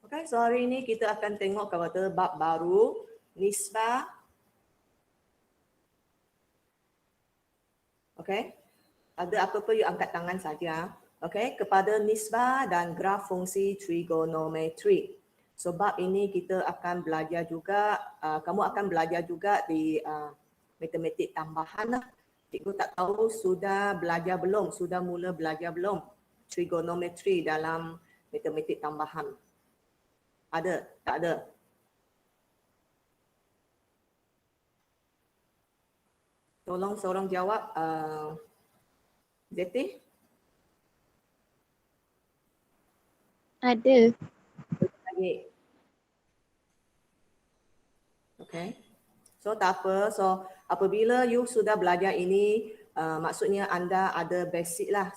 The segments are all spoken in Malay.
Okay, so hari ini kita akan tengok kata bab baru, nisbah. Okay, ada apa-apa you angkat tangan saja. Okay, kepada nisbah dan graf fungsi trigonometri. So bab ini kita akan belajar juga, kamu akan belajar juga di matematik tambahan lah. Cikgu tak tahu sudah belajar belum, sudah mula belajar belum trigonometri dalam matematik tambahan. Ada? Tak ada? Tolong seorang jawab. Zeti? Ada. Baik. Okay. So tak apa. So apabila you sudah belajar ini, maksudnya anda ada basic lah.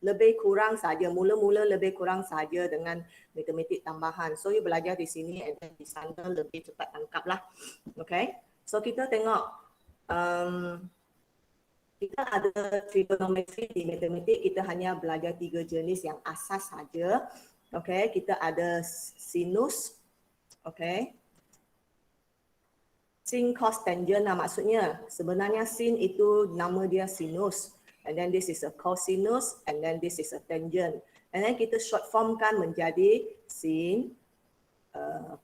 Lebih kurang saja, mula-mula lebih kurang saja dengan matematik tambahan. So you belajar di sini dan di sana lebih cepat tangkap lah. Okay. So kita tengok, kita ada trigonometri di matematik, kita hanya belajar 3 jenis yang asas saja. Okay, kita ada sinus. Okay. Sin, cos, tangent lah maksudnya. Sebenarnya sin itu nama dia sinus. And then this is a cosinus and then this is a tangent. And then kita short formkan menjadi sin,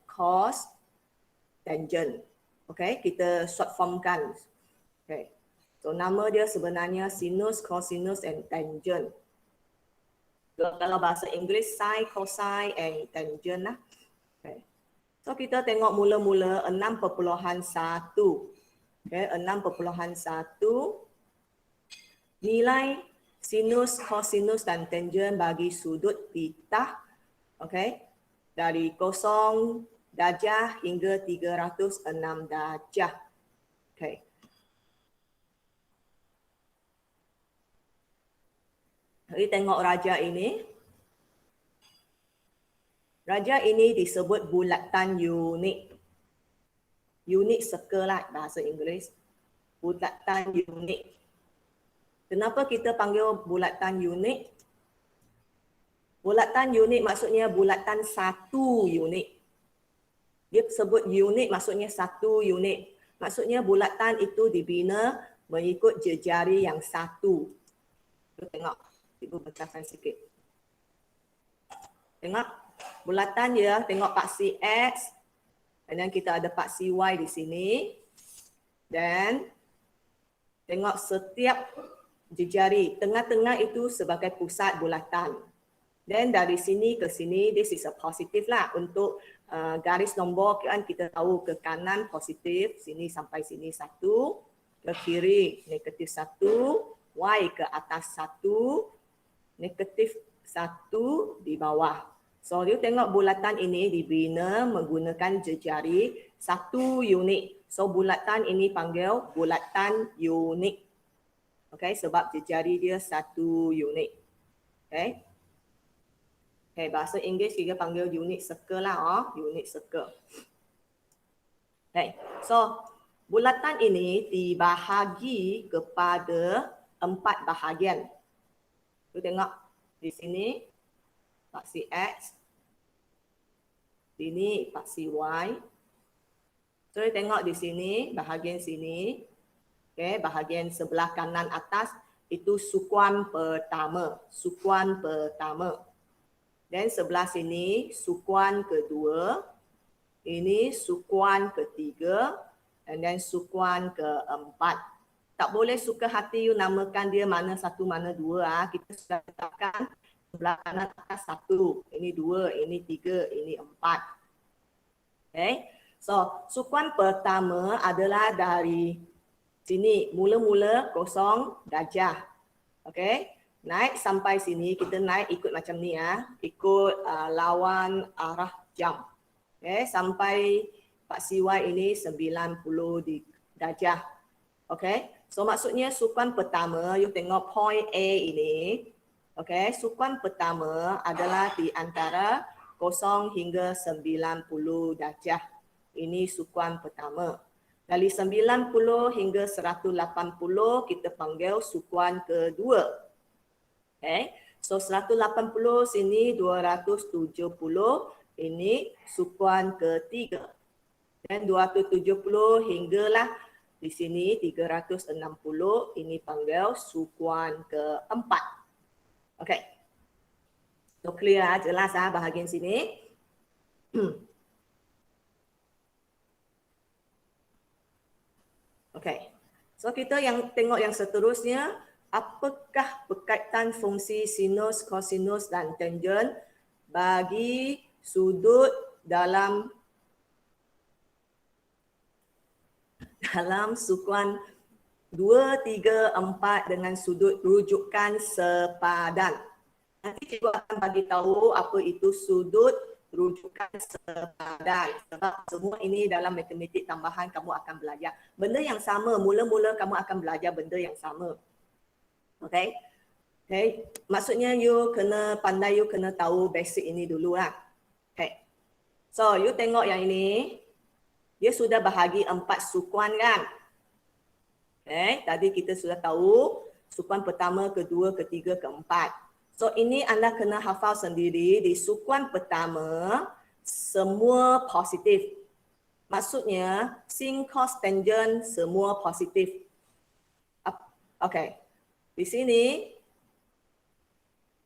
cos, tangent. Okay, kita short formkan. Okay. So nama dia sebenarnya sinus, cosinus and tangent. Kalau bahasa Inggeris, sin, cosine and tangent lah. Okay. So kita tengok mula-mula 6.1. Okay, 6.1. Nilai sinus, cosinus dan tangent bagi sudut theta. Okay, dari 0 darjah hingga 306 darjah. Okay. Jadi tengok raja ini. Raja ini disebut bulatan unik. Unik circle lah bahasa Inggeris. Bulatan unik. Kenapa kita panggil bulatan unik? Bulatan unik maksudnya bulatan satu unit. Dia sebut unik maksudnya satu unit. Maksudnya bulatan itu dibina mengikut jejari yang satu. Tengok, ibu besarkan sikit. Tengok, bulatan dia, tengok paksi X. Dan kita ada paksi Y di sini. Dan tengok setiap jejari, tengah-tengah itu sebagai pusat bulatan. Dan dari sini ke sini, this is a positif lah. Untuk garis nombor kan kita tahu ke kanan positif, sini sampai sini 1, ke kiri negatif 1, Y ke atas 1, negatif 1 di bawah. So, you tengok bulatan ini dibina menggunakan jejari 1 unit. So, bulatan ini panggil bulatan unik. Okay, sebab jejari dia 1 unit. Okay. Okay, bahasa Inggeris kita panggil unit circle lah. Unit circle. Okay, so bulatan ini dibahagi kepada 4 bahagian. Tu tengok di sini paksi X. Sini paksi Y. So tengok di sini bahagian sini. Okay, bahagian sebelah kanan atas itu sukuan pertama. Sukuan pertama. Dan sebelah sini sukuan kedua. Ini sukuan ketiga. Dan sukuan keempat. Tak boleh suka hati you namakan dia mana satu mana dua. Kita sudah tetapkan sebelah kanan atas 1. Ini 2, ini 3, ini 4. Okay. So sukuan pertama adalah dari sini mula-mula 0 darjah. Okey. Naik sampai sini kita naik ikut macam ni ikut lawan arah jam. Okey, sampai paksi Y ini 90 darjah. Okey. So maksudnya sukuan pertama, you tengok point A ini. Okey, sukuan pertama adalah di antara 0 hingga 90 darjah. Ini sukuan pertama. Dari 90 hingga 180 kita panggil sukuan kedua. Okay. So 180 sini 270, Ini sukuan ketiga. Dan 270 hinggalah di sini 360, ini panggil sukuan keempat. Okey. So clear, jelas bahagian sini. Okey. So kita yang tengok yang seterusnya, apakah berkaitan fungsi sinus, kosinus dan tangen bagi sudut dalam sukuan 2, 3, 4 dengan sudut rujukan sepadan. Nanti cikgu akan bagi tahu apa itu sudut rujukan sepadan. Sebab semua ini dalam matematik tambahan kamu akan belajar. Benda yang sama, mula-mula kamu akan belajar benda yang sama. Okay? Okay. Maksudnya you kena pandai, you kena tahu basic ini dulu lah. Okay. So, you tengok yang ini. Dia sudah bahagi 4 sukuan kan? Okay. Tadi kita sudah tahu sukuan pertama, kedua, ketiga, keempat. So ini anda kena hafal sendiri. Di sukuan pertama semua positif. Maksudnya sin, cos, tangen semua positif. Okay. Di sini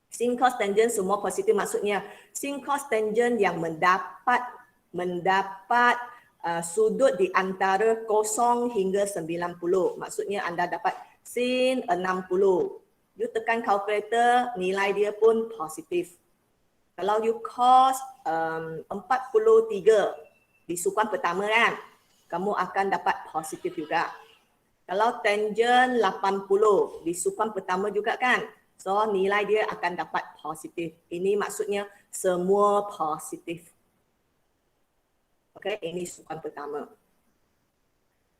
sin, cos, tangen semua positif. Maksudnya sin, cos, tangen yang mendapat sudut di antara 0 hingga 90. Maksudnya anda dapat sin 60. You tekan kalkulator, nilai dia pun positif. Kalau you cos 43 di sukuan pertama kan, kamu akan dapat positif juga. Kalau tangen 80 di sukuan pertama juga kan, so nilai dia akan dapat positif. Ini maksudnya semua positif. Okay, ini sukuan pertama.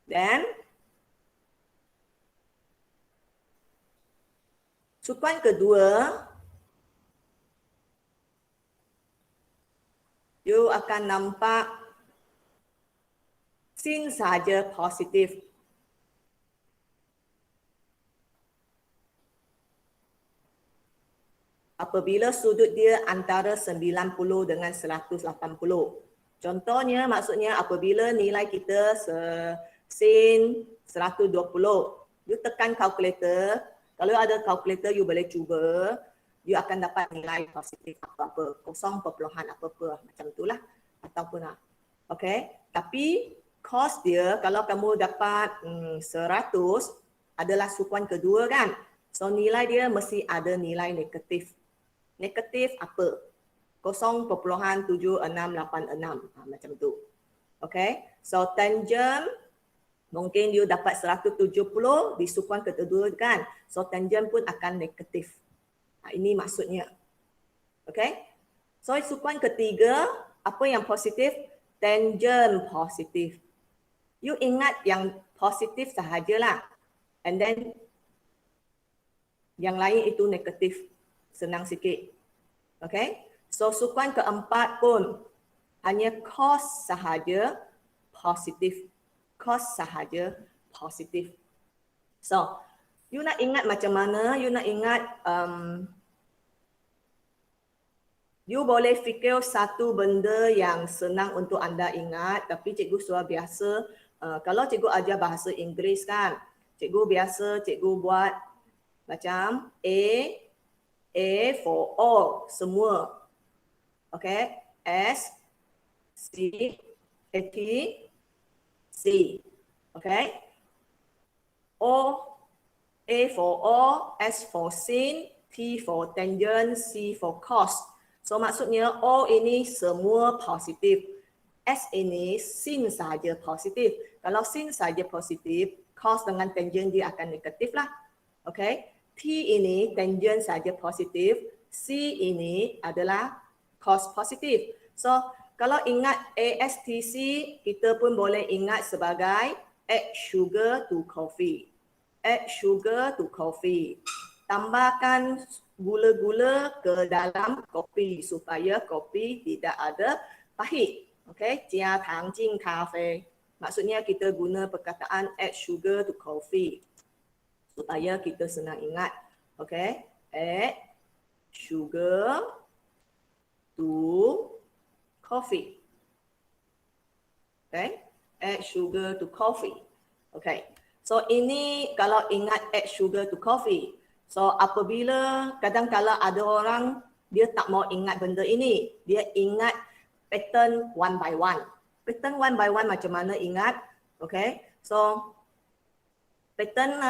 Dan sukuan kedua, you akan nampak sin saja positif. Apabila sudut dia antara 90 dengan 180. Contohnya maksudnya apabila nilai kita sin 120. You tekan kalkulator. Kalau ada kalkulator, you boleh cuba. You akan dapat nilai positif apa-apa. 0, apa-apa. Macam itulah. Ataupun lah. Okay. Tapi cos dia, kalau kamu dapat 100, adalah sukuan kedua kan. So nilai dia mesti ada nilai negatif. Negatif apa? 0.7686. Macam tu. Okay. So tangen. Mungkin you dapat 170 di sukuan kedua kan. So tangen pun akan negatif. Ini maksudnya. Okay. So sukuan ketiga, apa yang positif? Tangen positif. You ingat yang positif sahajalah. And then yang lain itu negatif. Senang sikit. Okay. So sukuan keempat pun hanya cos sahaja positif. Cos sahaja positif. So, you nak ingat macam mana? You nak ingat, you boleh fikir satu benda yang senang untuk anda ingat. Tapi cikgu sudah biasa, kalau cikgu ajar bahasa Inggeris kan, cikgu buat macam A for all, semua. Okay, S, C, T, C. Okay. O, A for O, S for sin, T for tangen, C for cos. So maksudnya O ini semua positif. S ini sin saja positif. Kalau sin saja positif, cos dengan tangen dia akan negatif lah. Okay. T ini tangen saja positif. C ini adalah cos positif. So kalau ingat ASTC, kita pun boleh ingat sebagai add sugar to coffee. Add sugar to coffee. Tambahkan gula-gula ke dalam kopi supaya kopi tidak ada pahit. Okay, 加糖进咖啡. Maksudnya kita guna perkataan add sugar to coffee supaya kita senang ingat. Okay, add sugar to coffee. Okay, add sugar to coffee. Okay, so ini kalau ingat add sugar to coffee. So apabila kadang-kala ada orang dia tak mau ingat benda ini, dia ingat pattern one by one. Pattern one by one macam mana ingat? Okay, so pattern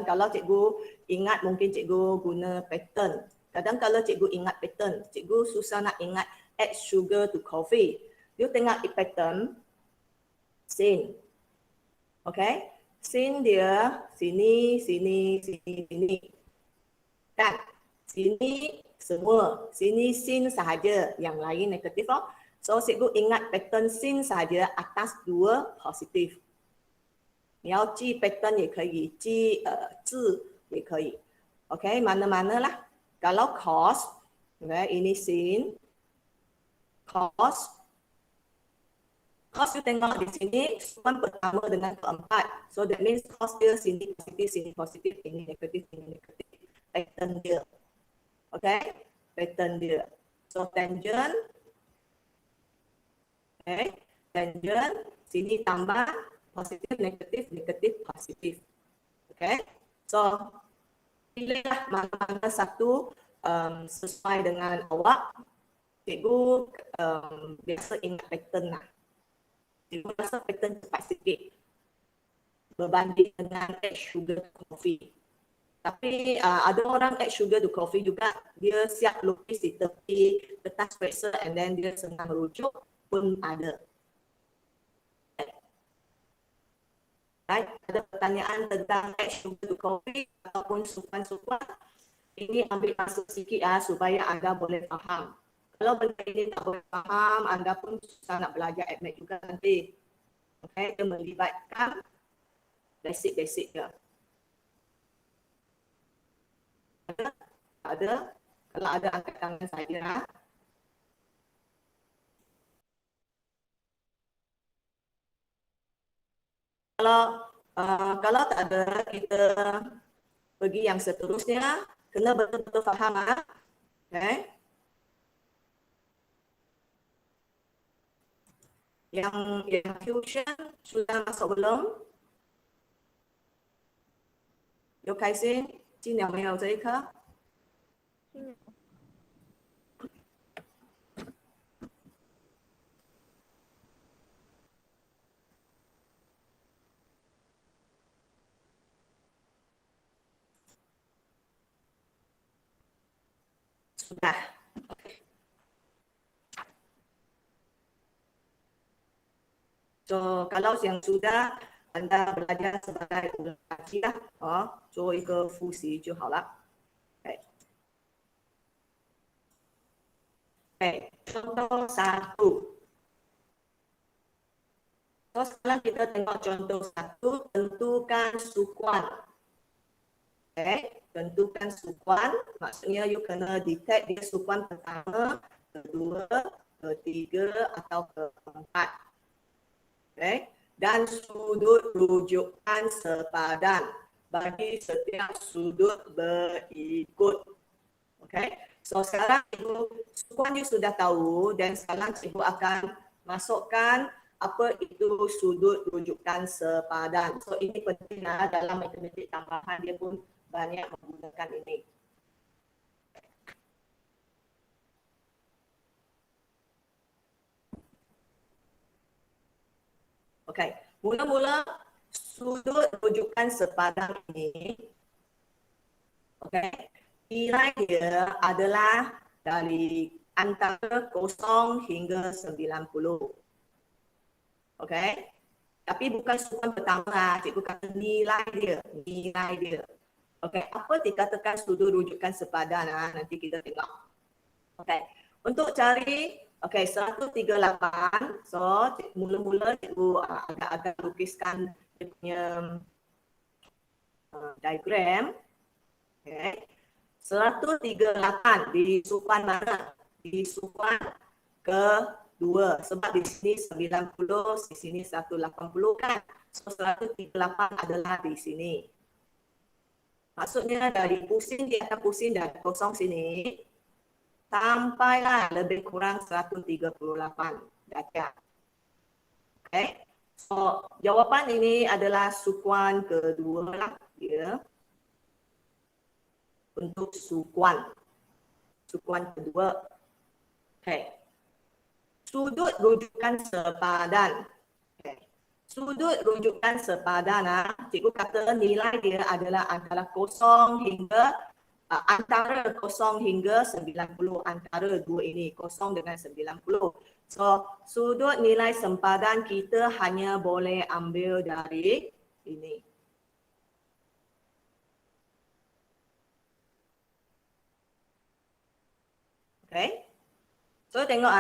kalau cikgu ingat mungkin cikgu guna pattern. Kadang-kala cikgu ingat pattern, cikgu susah nak ingat add sugar to coffee. You tengok pattern sin. Okay, sin dia sini, sini, sini, sini. Kan? Sini semua, sini sin sahaja, yang lain negatif. So cikgu ingat pattern sin sahaja, atas 2 positif. 你要记 pattern 也可以，记字也可以。OK， mana-mana lah. Kalau cos, okay, ini sin, cos. Cos you tengok di sini, sukan pertama dengan keempat. So that means cos dia sini positif, ini negatif, ini negatif. Pattern dia. Okay, pattern dia. So tangent, okay, tangent, sini tambah positif, negatif, negatif, positif. Okay, so pilihlah mana-mana satu sesuai dengan awak. Cikgu biasa ingat pattern lah. Cikgu rasa pattern cepat sikit berbanding dengan add sugar to coffee. Tapi ada orang add sugar to coffee juga, dia siap lukis di tepi kertas periksa and then dia senang rujuk pun ada. Right? Ada pertanyaan tentang add sugar to coffee ataupun sukan-sukan, ini ambil masuk sikit supaya anda boleh faham. Kalau benda ini tak boleh faham, anda pun susah nak belajar ADMET juga nanti. Okay, dia melibatkan basic-basic dia. Ada? Kalau ada, angkat tangan saja. Kalau tak ada, kita pergi yang seterusnya. Kena betul-betul faham. Okay. Yang fusion sudah masuk belum? 有开心？今年没有这一科？sudah. So kalau yang sudah anda belajar sebagai ulang kaji lah, 做一个复习就好了。contoh 1. So sekarang kita tengok contoh 1, tentukan sukuan. Tentukan sukuan, maksudnya you kena detect dia sukuan pertama, kedua, ketiga atau keempat. Dan sudut rujukan sepadan bagi setiap sudut berikut. So sekarang sukuan you sudah tahu dan sekarang cikgu akan masukkan apa itu sudut rujukan sepadan. So ini penting dalam matematik tambahan, dia pun banyak menggunakan ini. Okey, mula-mula sudut rujukan sepadan ini, nilai dia adalah dari antara 0 hingga 90. Tapi bukan sukuan pertama, cikgu kata nilai dia. Apa dikatakan sudut rujukan sepadan? Nanti kita tengok. Untuk cari 138, so mula-mula cikgu agak-agak lukiskan dia punya diagram. 138 di sukuan mana? Di sukuan kedua. Sebab di sini 90, di sini 180 kan. So 138 adalah di sini. Maksudnya dari pusing, dia akan pusing dari kosong sini. sampailah lebih kurang 138 darjah. Okay. So, jawapan ini adalah sukuan kedua lah dia. Untuk sukuan kedua. Okay. Sudut rujukan sepadan. Okay. Sudut rujukan sepadan, cikgu kata nilai dia adalah antara 0 hingga antara 0 hingga 90, antara dua ini 0 dengan 90. So sudut nilai sempadan kita hanya boleh ambil dari ini. Okay. So tengok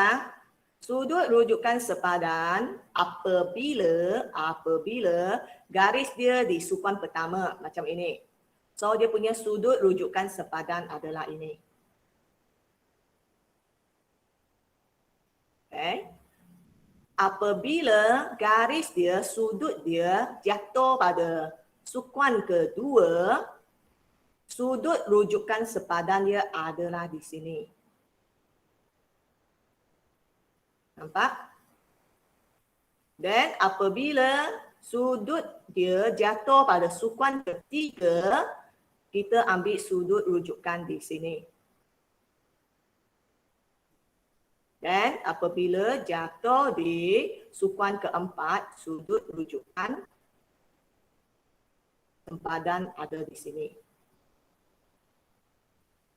sudut rujukan sepadan apabila garis dia di sukuan pertama macam ini. So dia punya sudut rujukan sepadan adalah ini. Okay. Apabila garis dia, sudut dia jatuh pada sukuan kedua, sudut rujukan sepadan dia adalah di sini. Nampak? Dan apabila sudut dia jatuh pada sukuan ketiga, kita ambil sudut rujukan di sini. Dan apabila jatuh di sukuan keempat, sudut rujukan sempadan ada di sini.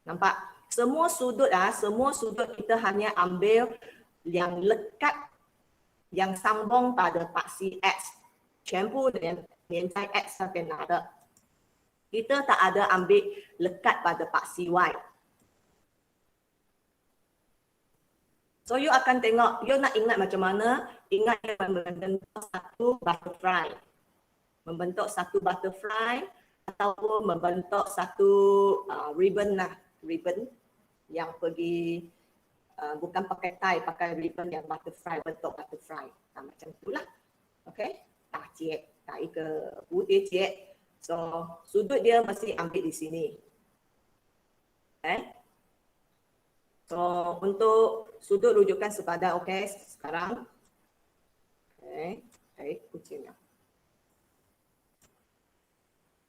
Nampak? Semua sudut kita hanya ambil yang lekat, yang sambung pada paksi X. 全部连在 X 上边拿的。Kita tak ada ambil lekat pada paksi Y. So you akan tengok, you nak ingat macam mana? Ingat membentuk satu butterfly. Membentuk satu butterfly ataupun membentuk satu ribbon lah. Ribbon yang pergi bukan pakai tie, pakai ribbon yang butterfly, bentuk butterfly. Macam itulah. Okay? 打结，打一个蝴蝶结。So, sudut dia mesti ambil di sini. Okay? So, untuk sudut rujukan sepadan, okay, sekarang. Okay, baik, kucingnya.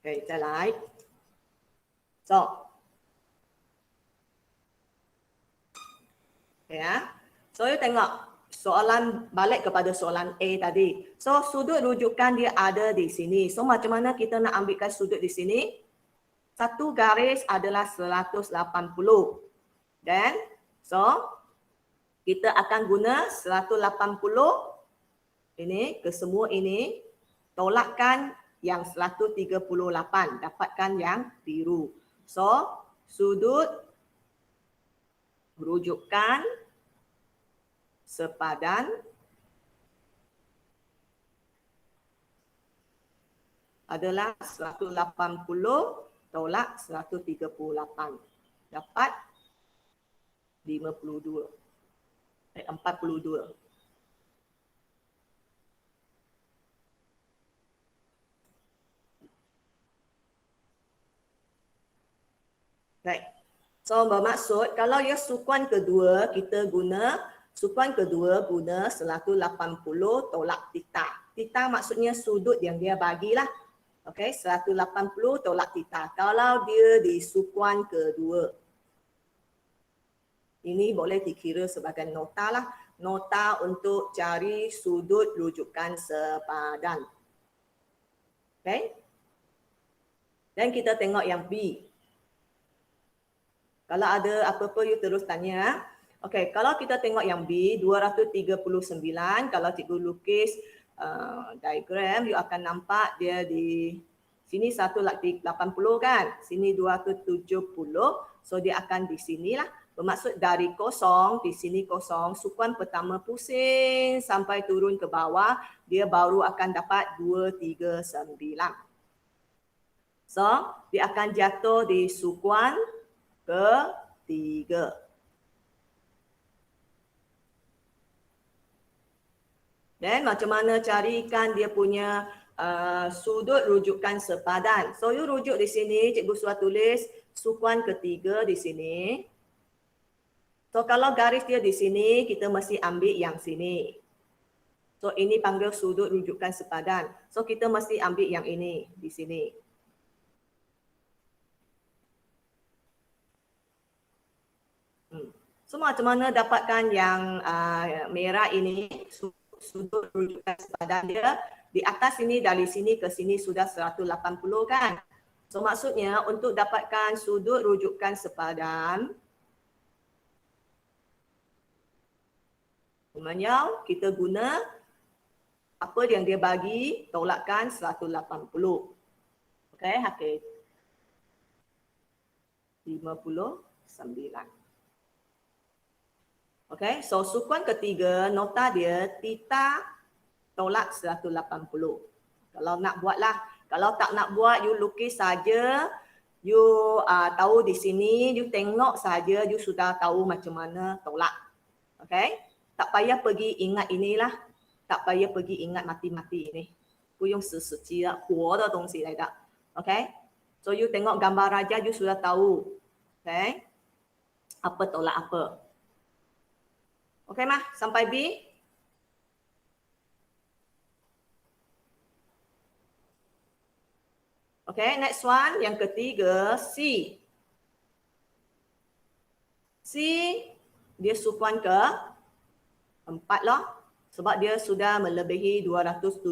Okay, 再来。So, ya, so you tengok soalan balik kepada soalan A tadi. So sudut rujukan dia ada di sini. So macam mana kita nak ambilkan sudut di sini? Satu garis adalah 180. Dan so kita akan guna 180 ini ke semua ini, tolakkan yang 138, dapatkan yang biru. So sudut rujukan sepadan adalah 180 tolak 138. Dapat 42. 42. Right. So bermaksud kalau ya sukuan kedua kita guna sukuan kedua guna 180 tolak theta. Theta maksudnya sudut yang dia bagilah. Okey, 180 tolak theta. Kalau dia di sukuan kedua. Ini boleh dikira sebagai nota lah. Nota untuk cari sudut rujukan sepadan. Okey. Dan kita tengok yang B. Kalau ada apa-apa you terus tanya. Okey, kalau kita tengok yang B, 239, kalau cikgu lukis diagram, you akan nampak dia di sini 180 kan, sini 270, so dia akan di sinilah. Bermaksud dari kosong, di sini kosong, sukuan pertama pusing sampai turun ke bawah, dia baru akan dapat 239. So, dia akan jatuh di sukuan ketiga. Dan macam mana carikan dia punya sudut rujukan sepadan. So you rujuk di sini, cikgu suruh tulis sukuan ketiga di sini. So kalau garis dia di sini, kita mesti ambil yang sini. So ini panggil sudut rujukan sepadan. So kita mesti ambil yang ini di sini. So macam mana dapatkan yang merah ini, sudut rujukan sepadan dia. Di atas sini, dari sini ke sini sudah 180 kan. So maksudnya untuk dapatkan sudut rujukan sepadan, sebenarnya kita guna apa yang dia bagi, tolakkan 180. Okey, okey. 59. Okey, so sukuan ketiga, nota dia theta tolak 180. Kalau nak buatlah, kalau tak nak buat, you lukis saja. You tahu di sini, you tengok saja, you sudah tahu macam mana tolak. Okey, tak payah pergi ingat inilah, tak payah pergi ingat mati-mati ini. 不用死死记了，活的东西来的。OK， so you tengok gambar raja, you sudah tahu. Okay, apa tolak apa. Okay mah, sampai B. Okay, next one, yang ketiga, C. C, dia sukuan ke 4 loh. Sebab dia sudah melebihi 270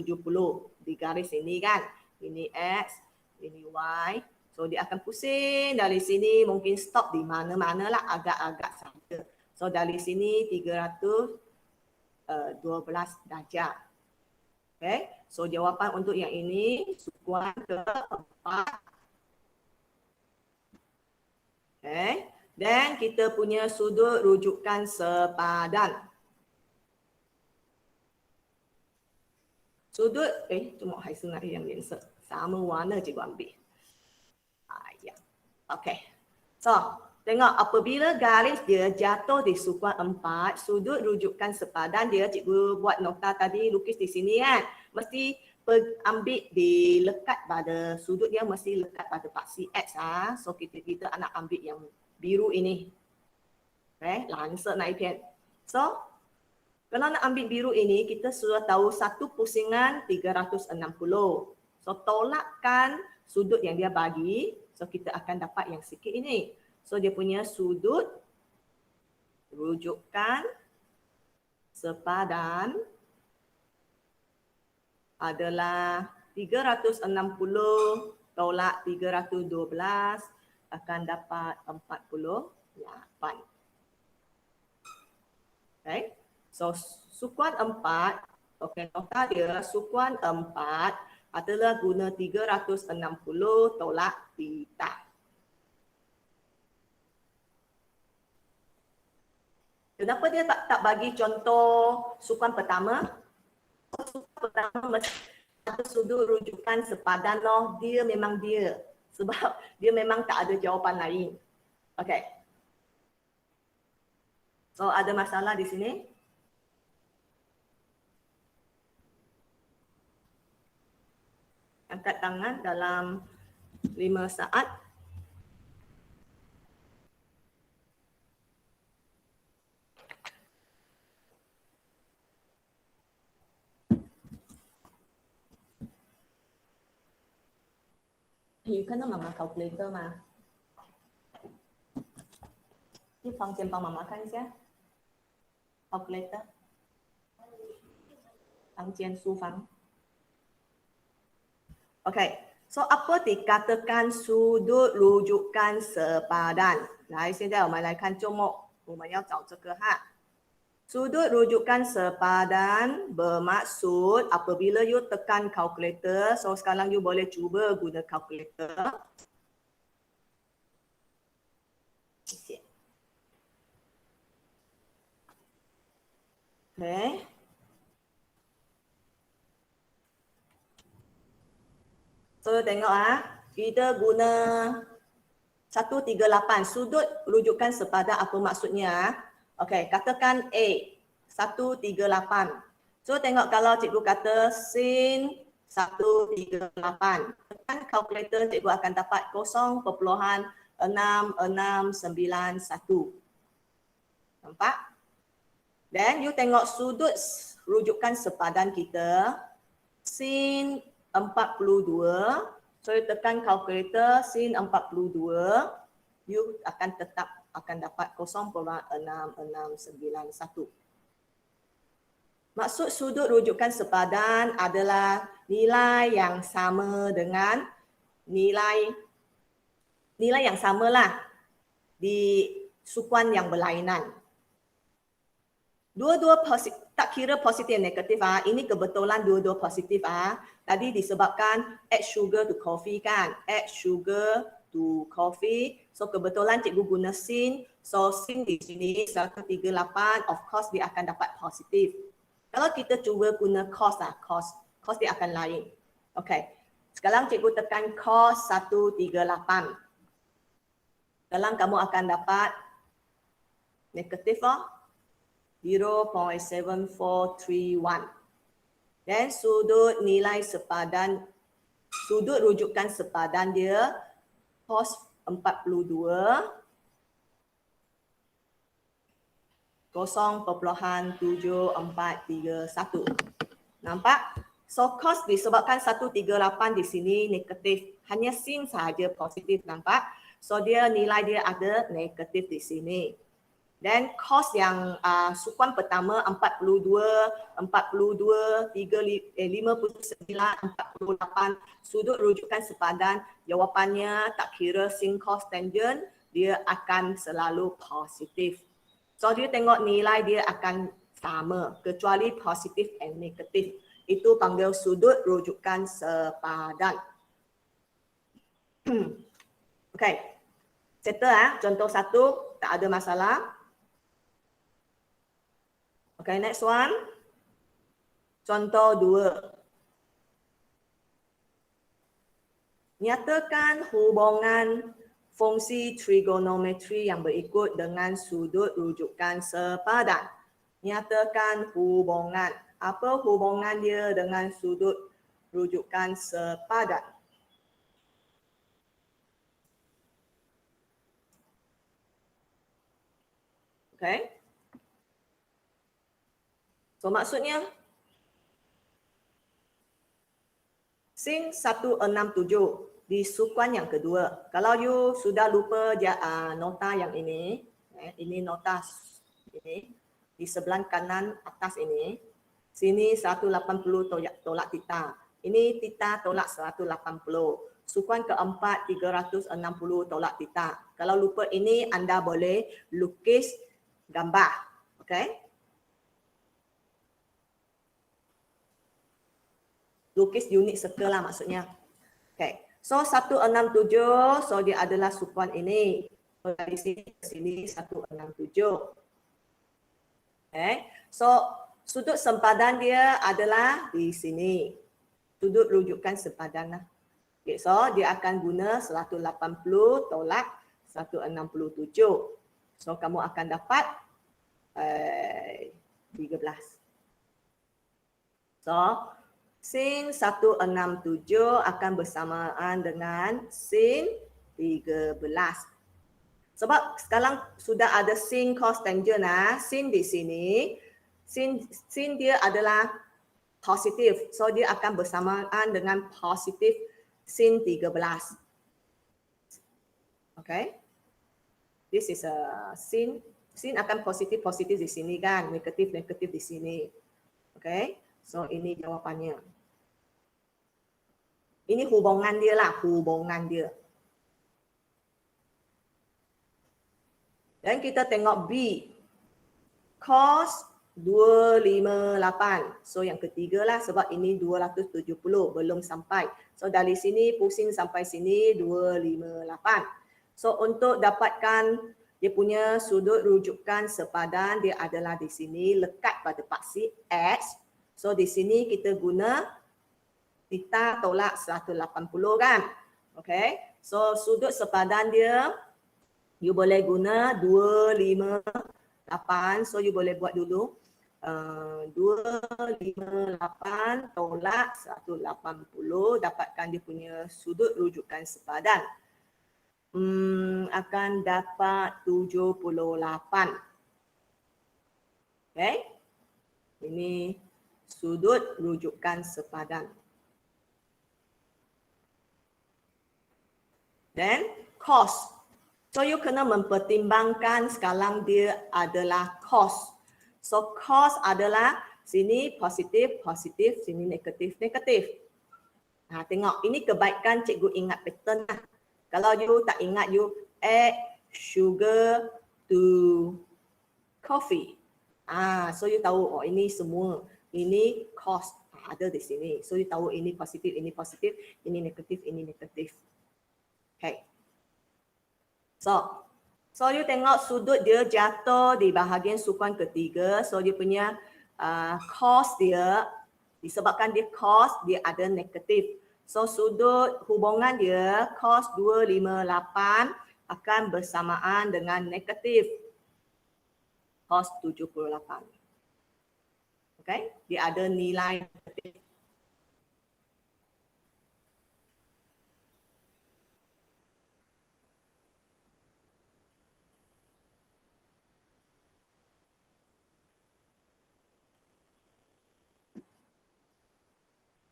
di garis ini kan. Ini X, ini Y. So dia akan pusing dari sini, mungkin stop di mana-mana lah, agak-agak saja. So dari sini 312 darjah. Okay, so jawapan untuk yang ini sukuan ke-4. Okay, dan kita punya sudut rujukan sepadan. Sudut, cuma 还是那样颜色 sama warna cikgu ambil. Ya. Okay, so tengok apabila garis dia jatuh di sukuan 4, sudut rujukan sepadan dia, cikgu buat nota tadi, lukis di sini kan. Mesti ambil lekat pada sudut dia, mesti lekat pada paksi X. So kita nak ambil yang biru ini. Okay, 蓝色那一片. So kalau nak ambil biru ini, kita sudah tahu satu pusingan 360. So tolakkan sudut yang dia bagi. So kita akan dapat yang sikit ini. So dia punya sudut rujukan sepadan adalah 360 tolak 312 akan dapat 48. Okay. So sukuan 4, okay, nota dia sukuan 4 adalah guna 360 tolak theta. Kenapa dia tak bagi contoh sukuan pertama? Sukuan pertama mesti ada sudut rujukan sepadan loh, dia memang dia. Sebab dia memang tak ada jawapan lain. Okay. So ada masalah di sini? Angkat tangan dalam 5 saat.你看到妈妈 calculator 吗？你房间帮妈妈看一下 calculator。房间书房。Okay, so apa dikatakan sudut rujukan sepadan? 来，现在我们来看周末，我们要找这个哈。Sudut rujukan sepadan bermaksud apabila you tekan calculator, so sekarang you boleh cuba guna calculator. Okay. So tengok kita guna 138 sudut rujukan sepadan apa maksudnya? Okey, katakan A 138. So tengok kalau cikgu kata sin 138. Tekan kalkulator cikgu akan dapat 0.6691. Nampak? Dan you tengok sudut rujukan sepadan kita. Sin 42. So you tekan kalkulator sin 42. You akan tetap akan dapat 0.6691. Maksud sudut rujukan sepadan adalah nilai yang sama dengan nilai yang samalah di sukuan yang berlainan. Dua-dua positif, tak kira positif dan negatif ini kebetulan dua-dua positif Tadi disebabkan add sugar to coffee kan, add sugar to coffee. So kebetulan cikgu guna sin. So sin di sini 138, of course dia akan dapat positif. Kalau kita cuba guna cos cos dia akan lain. Okay. Sekarang cikgu tekan cos 138. Sekarang kamu akan dapat negatif 0.7431. Dan sudut nilai sepadan, sudut rujukan sepadan dia cos 42 0.7431. Nampak? So cos disebabkan 138 di sini negatif, hanya sin sahaja positif, nampak? So dia nilai dia ada negatif di sini. Dan cos yang sukuan pertama 42, 59, 48, sudut rujukan sepadan, jawapannya tak kira sin cos tangent, dia akan selalu positif. So dia tengok nilai dia akan sama kecuali positif dan negatif. Itu panggil sudut rujukan sepadan. Okay. Settle contoh 1 tak ada masalah. Okay, next one. Contoh 2. Nyatakan hubungan fungsi trigonometri yang berikut dengan sudut rujukan sepadan. Nyatakan hubungan. Apa hubungan dia dengan sudut rujukan sepadan? Okay. So maksudnya sin 167 di sukuan yang kedua. Kalau you sudah lupa nota yang ini nota ini di sebelah kanan atas ini. Sini 180 tolak theta. Ini theta tolak 180. Sukuan keempat 360 tolak theta. Kalau lupa ini anda boleh lukis gambar. Okay? Lukis unit circle lah maksudnya. Okay. So 167, so dia adalah sukuan ini. So dari sini ke sini 167. Okay. So sudut sempadan dia adalah di sini. Sudut rujukan sempadan lah. Okay. So dia akan guna 180 tolak 167. So kamu akan dapat 13. So sin 167 akan bersamaan dengan sin 13. Sebab sekarang sudah ada sin cos tangent sin di sini. Sin dia adalah positif. So dia akan bersamaan dengan positif sin 13. Okay. This is a sin. Sin akan positif di sini kan, negatif di sini. Okay. So ini jawapannya. Ini hubungan dia lah, hubungan dia. Dan kita tengok B. Cos 258. So yang ketiga lah sebab ini 270 belum sampai. So dari sini pusing sampai sini 258. So untuk dapatkan dia punya sudut rujukan sepadan dia adalah di sini lekat pada paksi X. So di sini kita guna theta tolak 180 kan. Okay. So sudut sepadan dia you boleh guna 258. So you boleh buat dulu 258 tolak 180 dapatkan dia punya sudut rujukan sepadan. Akan dapat 78. Okay. Ini sudut rujukan sepadan. Then cos. So you kena mempertimbangkan sekarang dia adalah cos. So cos adalah sini positif, positif, sini negatif, negatif. Ha, tengok ini kebaikan cikgu ingat pattern lah. Kalau you tak ingat, you add sugar to coffee. So you tahu oh ini semua, ini cos ada di sini. So you tahu ini positif, ini negatif, ini negatif. Okay. So you tengok sudut dia jatuh di bahagian sukuan ketiga. So dia punya cos dia, disebabkan dia cos, dia ada negatif. So sudut hubungan dia cos 258 akan bersamaan dengan negatif cos 78. Okay, dia ada nilai negatif.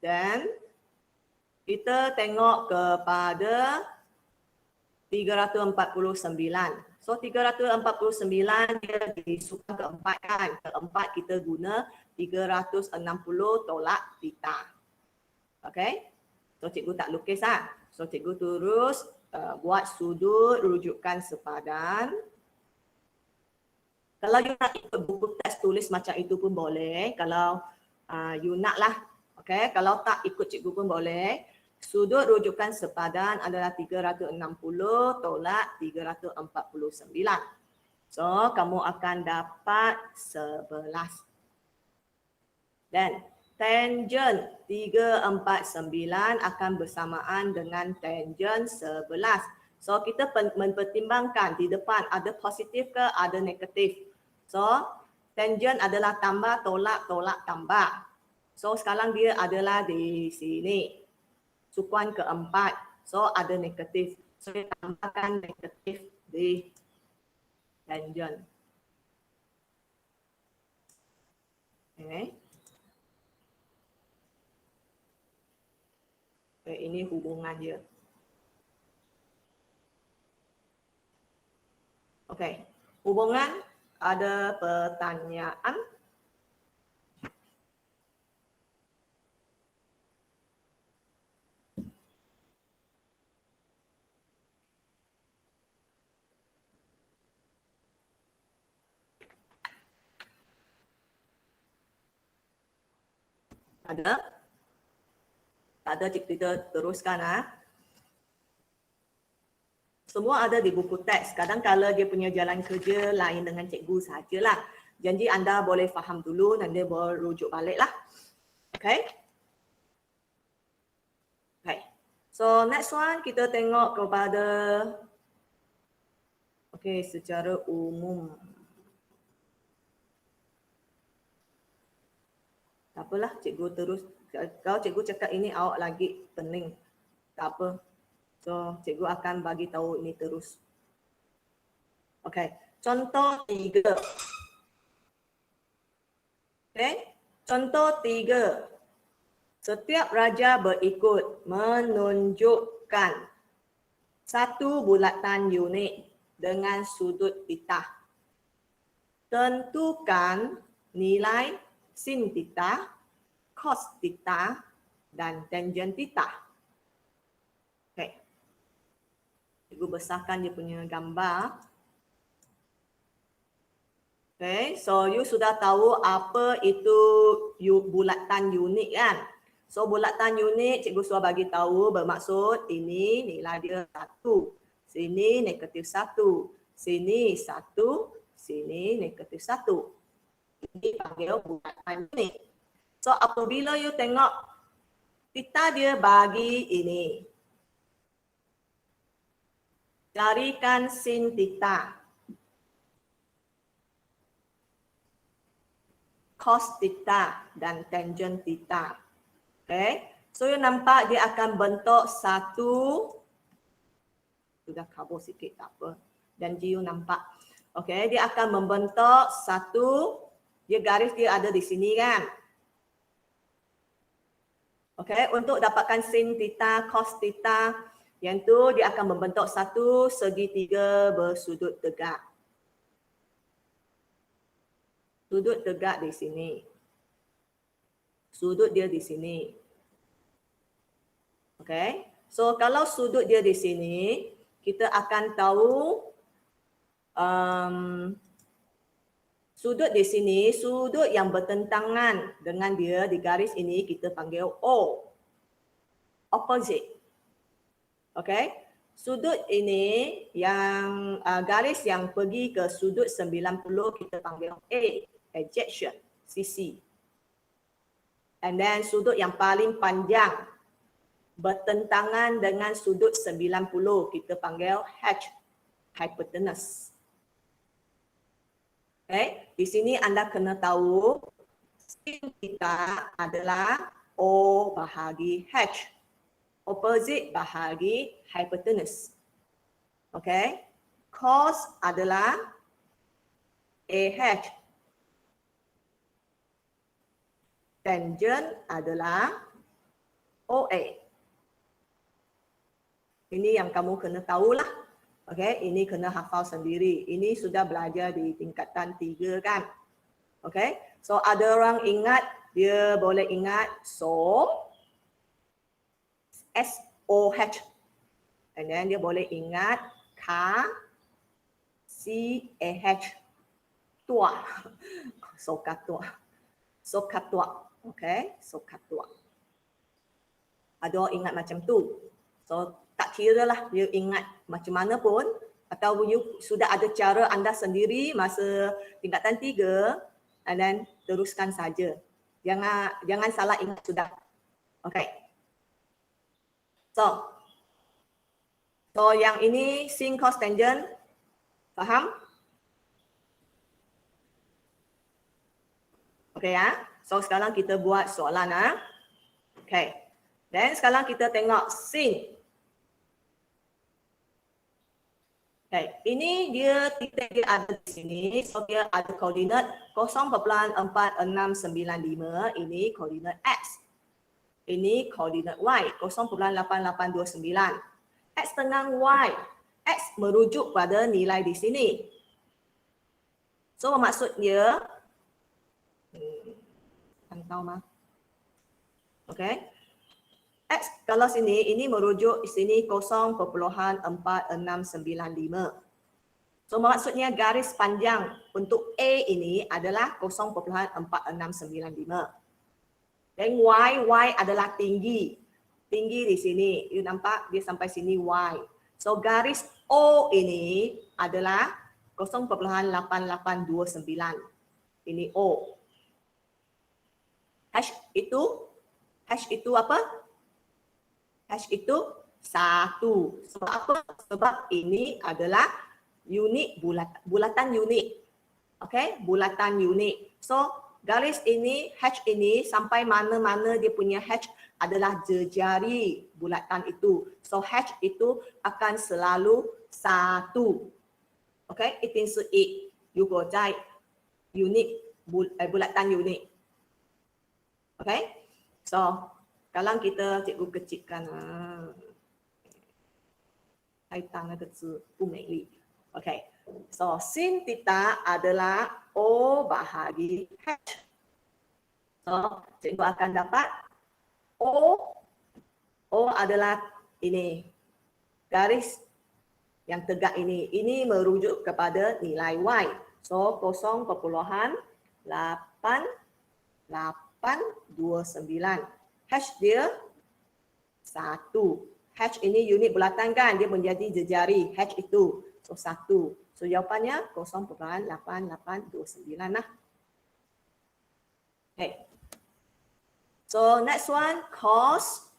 Dan kita tengok kepada 349. So 349 dia di sukan keempat kan. Keempat kita guna 360 tolak theta. Okay. So cikgu tak lukis lah. So cikgu terus buat sudut rujukan sepadan. Kalau you nak ikut buku teks tulis macam itu pun boleh. Kalau you nak lah. Okay. Kalau tak ikut cikgu pun boleh. Sudut rujukan sepadan adalah 360 tolak 349. So, kamu akan dapat 11. Dan tangent 349 akan bersamaan dengan tangent 11. So, kita mempertimbangkan di depan ada positif ke ada negatif. So, tangent adalah tambah, tolak, tolak, tambah. So, sekarang dia adalah di sini. Sukuan keempat. So, ada negatif. So, kita tambahkan negatif di tangent. Okay. Okay, ini hubungan dia. Okay. Hubungan, ada pertanyaan? Ada? Tak ada, kita teruskan. Semua ada di buku teks. Kadang-kala dia punya jalan kerja lain dengan cikgu sajalah. Janji anda boleh faham dulu dan dia boleh rujuk balik lah. Okay. Okay. So next one kita tengok kepada secara umum. Tak apalah, cikgu terus. Kalau cikgu cakap ini awak lagi pening, tak apa. So, cikgu akan bagi tahu ini terus. Okay, contoh 3. Okay, contoh 3. Setiap raja berikut menunjukkan satu bulatan unik dengan sudut theta. Tentukan nilai sin theta, cos theta dan tangent theta. Okay. Cikgu besarkan dia punya gambar. Okay, so you sudah tahu apa itu bulatan unik kan? So bulatan unik cikgu sudah bagi tahu bermaksud ini nilai dia 1. Sini negatif 1. Sini 1. Sini negatif 1. Ini panggil bulatan unik. So apabila you tengok theta dia bagi ini. Carikan sin theta. Cos theta dan tangent theta. Okay. So you nampak dia akan bentuk satu. Sudah kabur sikit tak apa. Dan you nampak. Okay. Dia akan membentuk satu Dia garis dia ada di sini kan. Okey, untuk dapatkan sin theta, cos theta, yang tu dia akan membentuk satu segitiga bersudut tegak. Sudut tegak di sini. Sudut dia di sini. Okey. So kalau sudut dia di sini, kita akan tahu sudut di sini, sudut yang bertentangan dengan dia di garis ini kita panggil O. Opposite. Okey. Sudut ini yang garis yang pergi ke sudut 90 kita panggil A, adjacent, sisi. And then sudut yang paling panjang bertentangan dengan sudut 90 kita panggil H, hypotenuse. Okay. Di sini anda kena tahu sin theta adalah O bahagi H. Opposite bahagi hypotenuse. Okay. Cos adalah AH. Tangent adalah OA. Ini yang kamu kena tahulah. Okey, ini kena hafal sendiri. Ini sudah belajar di tingkatan 3 kan. Okey, so ada orang ingat, dia boleh ingat so SOH. And then dia boleh ingat CAH. Tua. Sokatua. Sokatua. Okey, sokatua. Ada orang ingat macam tu. So tak kira lah you ingat macam mana pun atau you sudah ada cara anda sendiri masa tingkatan 3 and then teruskan saja. Jangan salah ingat sudah. Okay. So yang ini sin cos tangent. Faham? Okay ya. So sekarang kita buat soalan ah. Okay. Dan sekarang kita tengok sin. Okay, ini dia titik dia ada di sini. So dia ada koordinat 0.4695. Ini koordinat X. Ini koordinat Y 0.8829. X tenang Y. X merujuk pada nilai di sini. So maksudnya tahu mah. Okay. X kalau sini, ini merujuk sini 0.4695. So maksudnya garis panjang untuk A ini adalah 0.4695. Dan Y adalah tinggi. Tinggi di sini, you nampak dia sampai sini Y. So garis O ini adalah 0.8829. Ini O. H itu apa? H itu 1. Sebab apa? Sebab ini adalah unit bulatan unit. Okey, bulatan unit. So, garis ini, H ini sampai mana-mana dia punya H adalah jejari bulatan itu. So, H itu akan selalu 1. Okey, it means it. You go jai unit bulatan unit. Okey. So, kalau kita cikgu kecilkan kaitan ke zi bu mei li. Okay. So sin theta adalah O bahagi H. So cikgu akan dapat O adalah ini garis yang tegak ini. Ini merujuk kepada nilai Y. So 0.8829. H dia 1. H ini unit bulatan kan, dia menjadi jejari. H itu so 1. So jawapannya 0.8829 lah. Okay. So next one cos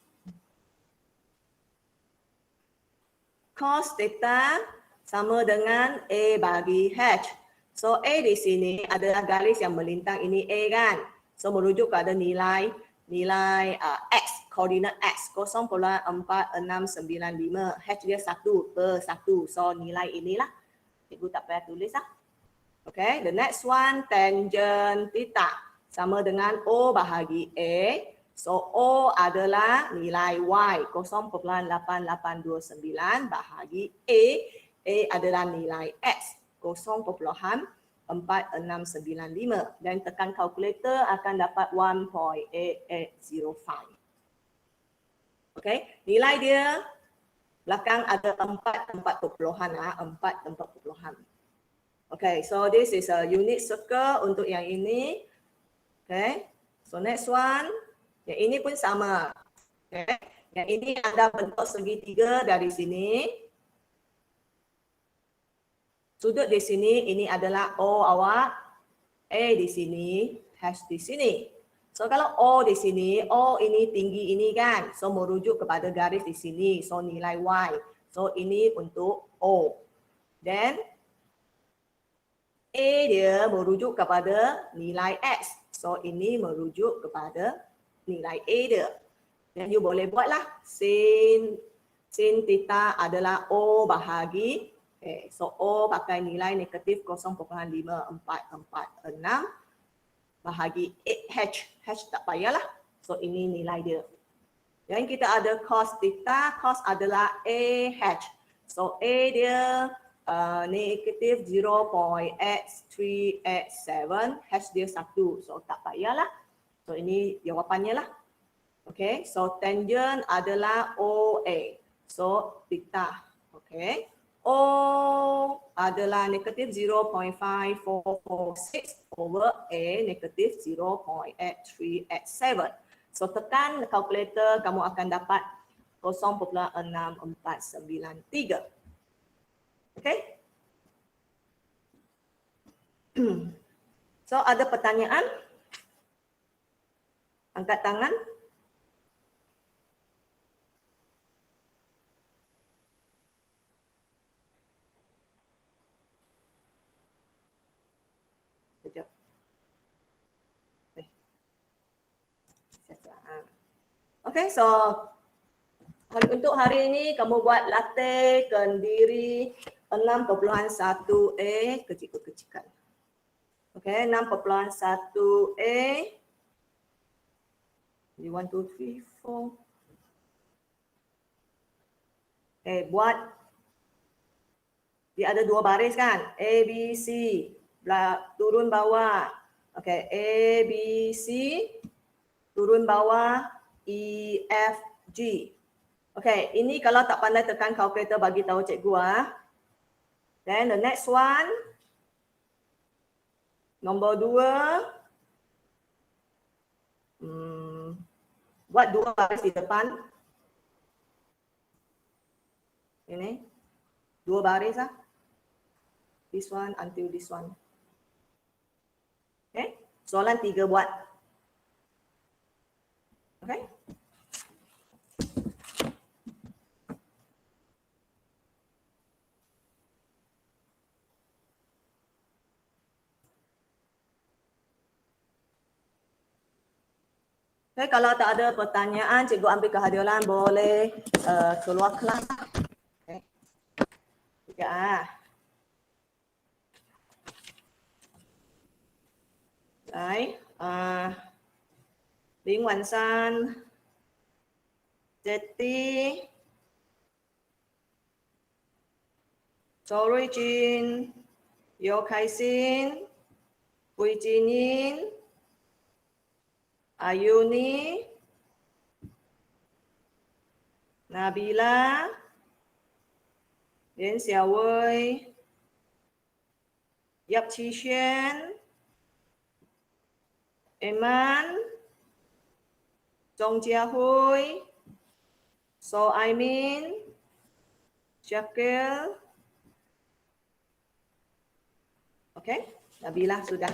theta sama dengan A bagi H. So A di sini adalah garis yang melintang ini A kan. So merujuk pada nilai X, koordinat X 0.4695. H dia 1/1. So nilai inilah. Cikgu tak payah tulis lah. Okay, the next one, tangent theta sama dengan O bahagi A. So, O adalah nilai Y, 0.8829 bahagi A. A adalah nilai X, 0.4695. Dan tekan kalkulator akan dapat 1.8805. Okay, nilai dia belakang ada 4 tempat perpuluhan. 4 tempat perpuluhan. Okay, so this is a unit circle untuk yang ini. Okay, so next one. Yang ini pun sama. Okay, yang ini ada bentuk segitiga dari sini. Sudut di sini, ini adalah O awak. A di sini, H di sini. So kalau O di sini, O ini tinggi ini kan. So merujuk kepada garis di sini. So nilai Y. So ini untuk O. Then A dia merujuk kepada nilai X. So ini merujuk kepada nilai A dia. Dan you boleh buatlah sin theta adalah O bahagi. Okay, so O pakai nilai negatif 0.5446 bahagi H. H tak payahlah. So ini nilai dia. Dan kita ada cos theta. Cos adalah AH. So A dia negatif 0.8387, H dia 1. So tak payahlah. So ini jawapannya lah. Okay, so tangent adalah OA. So theta. Okay. O adalah negatif 0.5446 over A negatif 0.8387. So tekan kalkulator, kamu akan dapat 0.6493. Okay. So ada pertanyaan? Angkat tangan. Sekejap. Okay, so untuk hari ini kamu buat latih kendiri 6.1A kecil-kecilan. Okay, 6.1A. 1, 2, 3, 4. Okay, buat. Dia ada 2 baris kan? A, B, C. Turun bawah. Okay, A, B, C. Turun bawah. E, F, G. Okay, ini kalau tak pandai tekan kalkulator bagi tahu cikgu . Then the next one. Nombor 2. Buat 2 baris di depan. Ini. 2 baris lah. This one until this one. Okay. Soalan 3 buat. Okay. Okay, kalau tak ada pertanyaan, cikgu ambil kehadiran, boleh keluar kelas. Okay. Ya. Baik. Lin Wan San, Jetty, Châu Rui Jin, Yo Kai Sin, Hui Jinin, Ayuni, Nabila, Lian Xiaowei, Yap Chi Xuan, Eman, Zhong Jiahui, So Aimin, Shakil. Okay, Nabila sudah.